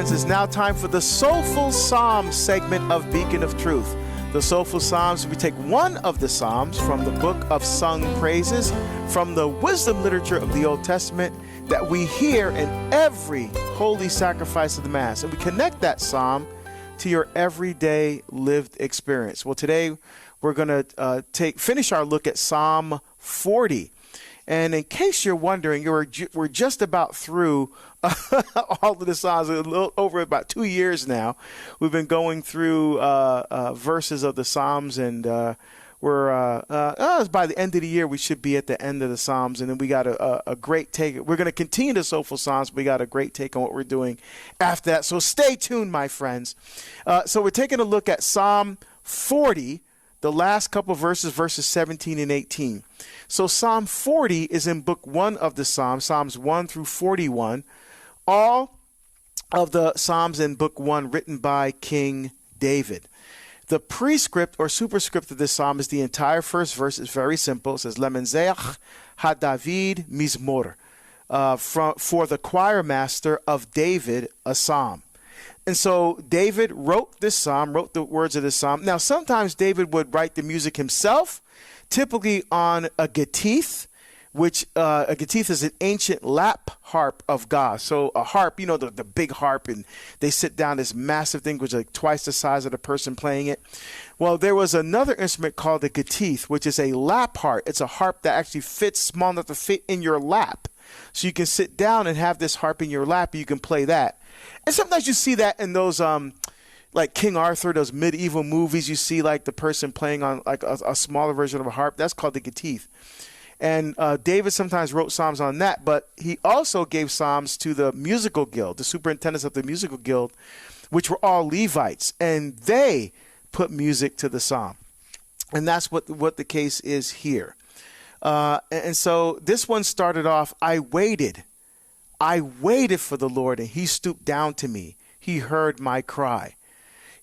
friends. It's now time for the Soulful Psalm segment of Beacon of Truth. The Soulful Psalms, we take one of the Psalms from the book of sung praises, from the wisdom literature of the Old Testament that we hear in every holy sacrifice of the Mass. And we connect that Psalm to your everyday lived experience. Well, today we're going to finish our look at Psalm 40. And in case you're wondering, we're just about through all of the Psalms, a little over about 2 years now. We've been going through verses of the Psalms, and by the end of the year, we should be at the end of the Psalms. And then we got a great take. We're going to continue the Soulful Psalms, but we got a great take on what we're doing after that. So stay tuned, my friends. So we're taking a look at Psalm 40, the last couple verses 17 and 18. So Psalm 40 is in book 1 of the Psalms, Psalms 1 through 41. All of the Psalms in book 1 written by King David. The prescript or superscript of this psalm is the entire first verse. It's very simple. It says, Lemenzeach ha-David mizmor, for the choir master of David, a psalm. And so David wrote this psalm, wrote the words of this psalm. Now, sometimes David would write the music himself, typically on a gatith, which a gatith is an ancient lap harp of God. So a harp, the big harp, and they sit down, this massive thing, which is like twice the size of the person playing it. Well, there was another instrument called the gatith, which is a lap harp. It's a harp that actually fits small enough to fit in your lap. So you can sit down and have this harp in your lap, and you can play that. And sometimes you see that in those, like King Arthur, those medieval movies, you see like the person playing on like a smaller version of a harp. That's called the gatith. And David sometimes wrote psalms on that, but he also gave psalms to the musical guild, the superintendents of the musical guild, which were all Levites, and they put music to the psalm. And that's what the case is here. And so this one started off, I waited for the Lord, and he stooped down to me. He heard my cry.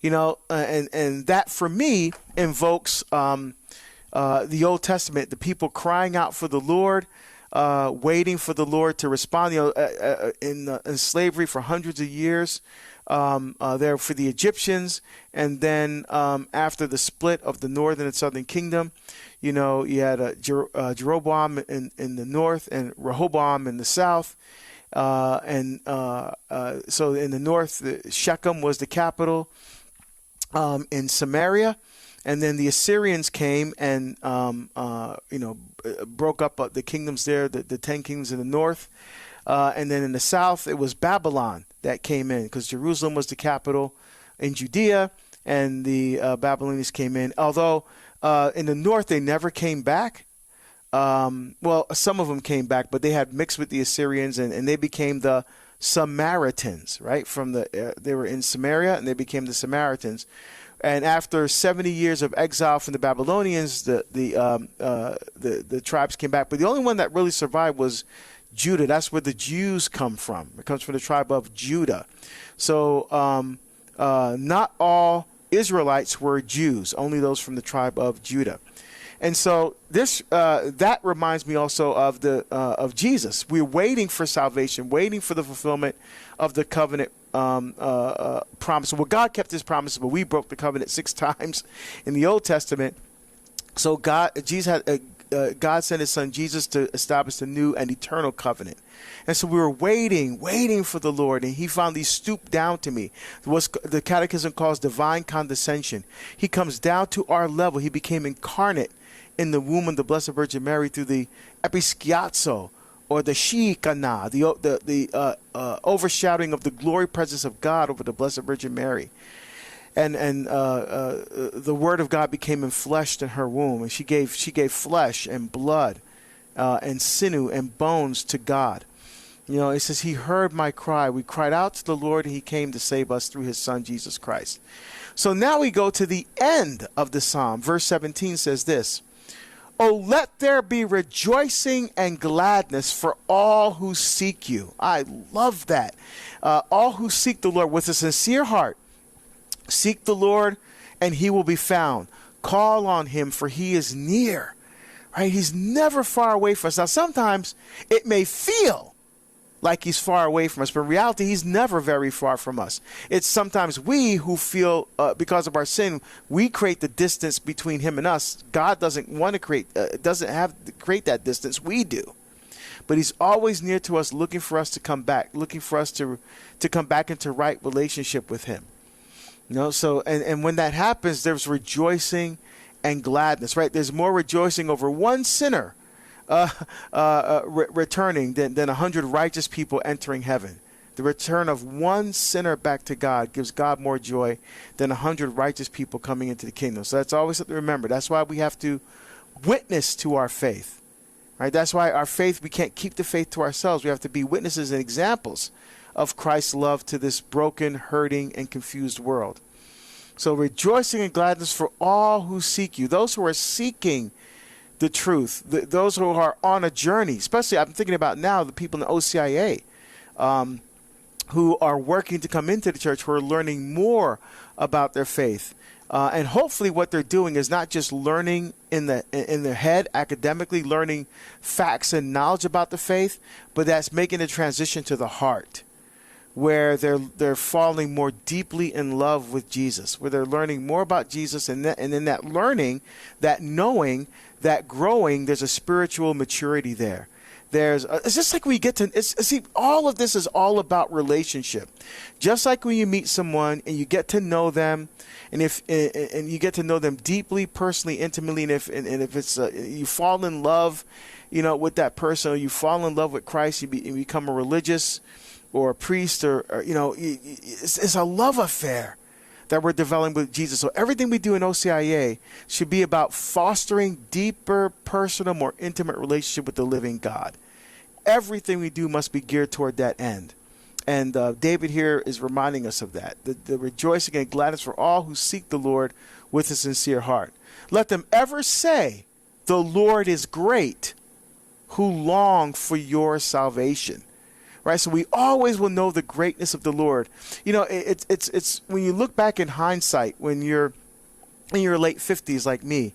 And that for me invokes the Old Testament, the people crying out for the Lord, waiting for the Lord to respond. In slavery for hundreds of years, there for the Egyptians, and then after the split of the northern and southern kingdom, you had Jeroboam in the north and Rehoboam in the south. So in the north, Shechem was the capital, in Samaria. And then the Assyrians came and, broke up the kingdoms there, the 10 kingdoms in the north. And then in the south, it was Babylon that came in, because Jerusalem was the capital in Judea, and the Babylonians came in. Although in the north, they never came back. Well, some of them came back, but they had mixed with the Assyrians, and they became the Samaritans, right? They were in Samaria, and they became the Samaritans. And after 70 years of exile from the Babylonians, the tribes came back. But the only one that really survived was Judah. That's where the Jews come from. It comes from the tribe of Judah. So not all Israelites were Jews, only those from the tribe of Judah. And so this that reminds me also of Jesus. We're waiting for salvation, waiting for the fulfillment of the covenant promise. Well, God kept his promises, but we broke the covenant 6 times in the Old Testament. So God sent his son Jesus to establish the new and eternal covenant. And so we were waiting for the Lord, and he finally stooped down to me. What the Catechism calls divine condescension. He comes down to our level. He became incarnate in the womb of the Blessed Virgin Mary through the episkiazo, or the Shekinah, the overshadowing of the glory presence of God over the Blessed Virgin Mary. And the Word of God became enfleshed in her womb, and she gave flesh and blood and sinew and bones to God. It says, he heard my cry. We cried out to the Lord, and he came to save us through his son, Jesus Christ. So now we go to the end of the psalm. Verse 17 says this, oh, let there be rejoicing and gladness for all who seek you. I love that. All who seek the Lord with a sincere heart. Seek the Lord, and he will be found. Call on him, for he is near. Right? He's never far away from us. Now, sometimes it may feel like he's far away from us. But in reality, he's never very far from us. It's sometimes we who feel, because of our sin, we create the distance between him and us. God doesn't want to create that distance. We do. But he's always near to us, looking for us to come back, looking for us to come back into right relationship with him. So, and when that happens, there's rejoicing and gladness, right? There's more rejoicing over one sinner returning than 100 righteous people entering heaven. The return of one sinner back to God gives God more joy than 100 righteous people coming into the kingdom. So that's always something to remember. That's why we have to witness to our faith, right? That's why our faith, we can't keep the faith to ourselves. We have to be witnesses and examples of Christ's love to this broken, hurting, and confused world. So rejoicing and gladness for all who seek you, those who are seeking the truth, those who are on a journey, especially I'm thinking about now the people in the OCIA who are working to come into the church, who are learning more about their faith. And hopefully what they're doing is not just learning in their head, academically learning facts and knowledge about the faith, but that's making the transition to the heart, where they're falling more deeply in love with Jesus, where they're learning more about Jesus, and in that learning, that knowing, that growing, there's a spiritual maturity there. It's just like we get to see, all of this is all about relationship. Just like when you meet someone and you get to know them, and you get to know them deeply, personally, intimately, and if it's you fall in love, with that person, or you fall in love with Christ, you become a religious or a priest, or it's a love affair that we're developing with Jesus. So everything we do in OCIA should be about fostering deeper, personal, more intimate relationship with the living God. Everything we do must be geared toward that end. And David here is reminding us of that. The rejoicing and gladness for all who seek the Lord with a sincere heart. Let them ever say, the Lord is great, who long for your salvation. Right, so we always will know the greatness of the Lord. It's when you look back in hindsight, when you're in your late 50s like me,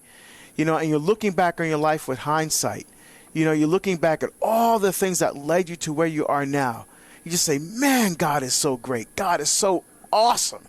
and you're looking back on your life with hindsight, you're looking back at all the things that led you to where you are now. You just say, man, God is so great. God is so awesome,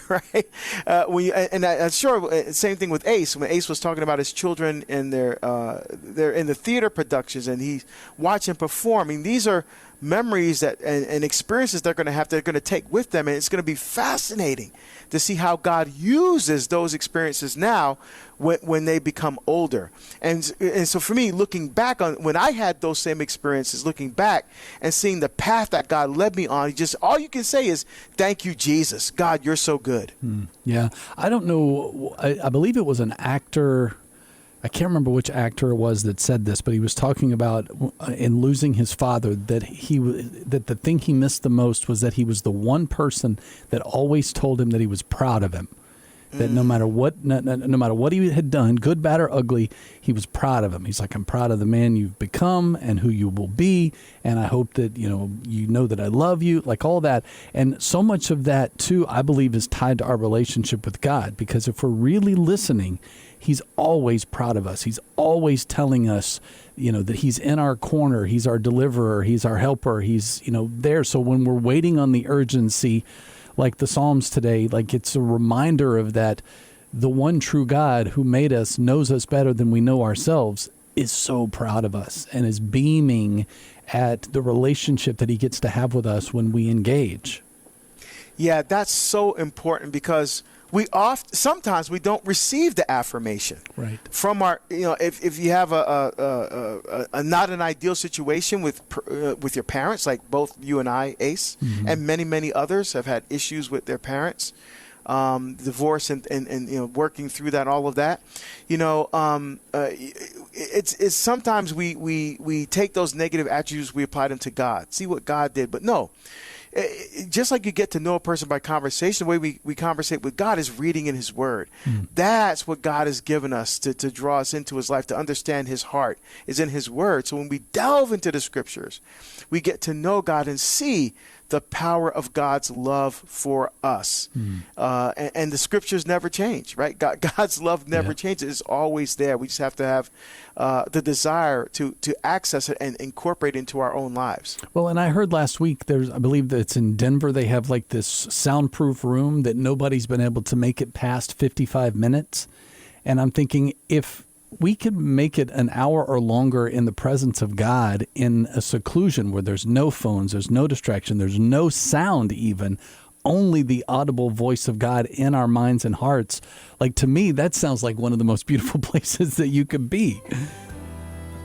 right? I'm sure same thing with Ace. When Ace was talking about his children and they're in the theater productions and he's watching performing, these are memories that and experiences they're going to take with them, and it's going to be fascinating to see how God uses those experiences now when they become older. And so for me, looking back on when I had those same experiences, looking back and seeing the path that God led me on, just all you can say is, thank you, Jesus. God, you're so good. Yeah. I don't know. I believe it was an actor. I can't remember which actor it was that said this, but he was talking about in losing his father that the thing he missed the most was that he was the one person that always told him that he was proud of him. That no matter what he had done, good, bad, or ugly, he was proud of him. He's like, I'm proud of the man you've become and who you will be, and I hope that you know that I love you, like all that. And so much of that too, I believe, is tied to our relationship with God, because if we're really listening, He's always proud of us. He's always telling us, that He's in our corner. He's our deliverer. He's our helper. He's, there. So when we're waiting on the urgency, like the Psalms today, like it's a reminder of that. The one true God who made us, knows us better than we know ourselves, is so proud of us and is beaming at the relationship that He gets to have with us when we engage. Yeah, that's so important, because sometimes we don't receive the affirmation from our, if you have a not an ideal situation with your parents, like both you and I, Ace, and many others have had issues with their parents, divorce and working through that, all of that, it's sometimes we take those negative attributes, we apply them to God, see what God did, but no. just like you get to know a person by conversation, the way we conversate with God is reading in his word. That's what God has given us to draw us into his life, to understand his heart is in his word. So when we delve into the scriptures, we get to know God and see the power of God's love for us. And the scriptures never change, right? God's love never changes. It's always there. We just have to have the desire to access it and incorporate it into our own lives. Well, and I heard last week, I believe that it's in Denver, they have like this soundproof room that nobody's been able to make it past 55 minutes. And I'm thinking, if we could make it an hour or longer in the presence of God in a seclusion where there's no phones, there's no distraction, there's no sound even, only the audible voice of God in our minds and hearts. Like, to me, that sounds like one of the most beautiful places that you could be.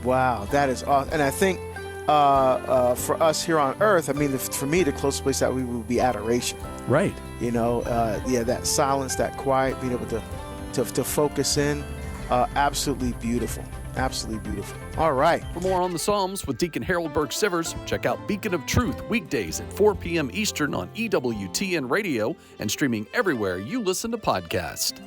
Wow, that is awesome. And I think for us here on earth, I mean, for me, the closest place that we would be adoration. Right. That silence, that quiet, being able to focus in. Absolutely beautiful. Absolutely beautiful. All right. For more on the Psalms with Deacon Harold Burke-Sivers, check out Beacon of Truth weekdays at 4 p.m. Eastern on EWTN Radio and streaming everywhere you listen to podcasts.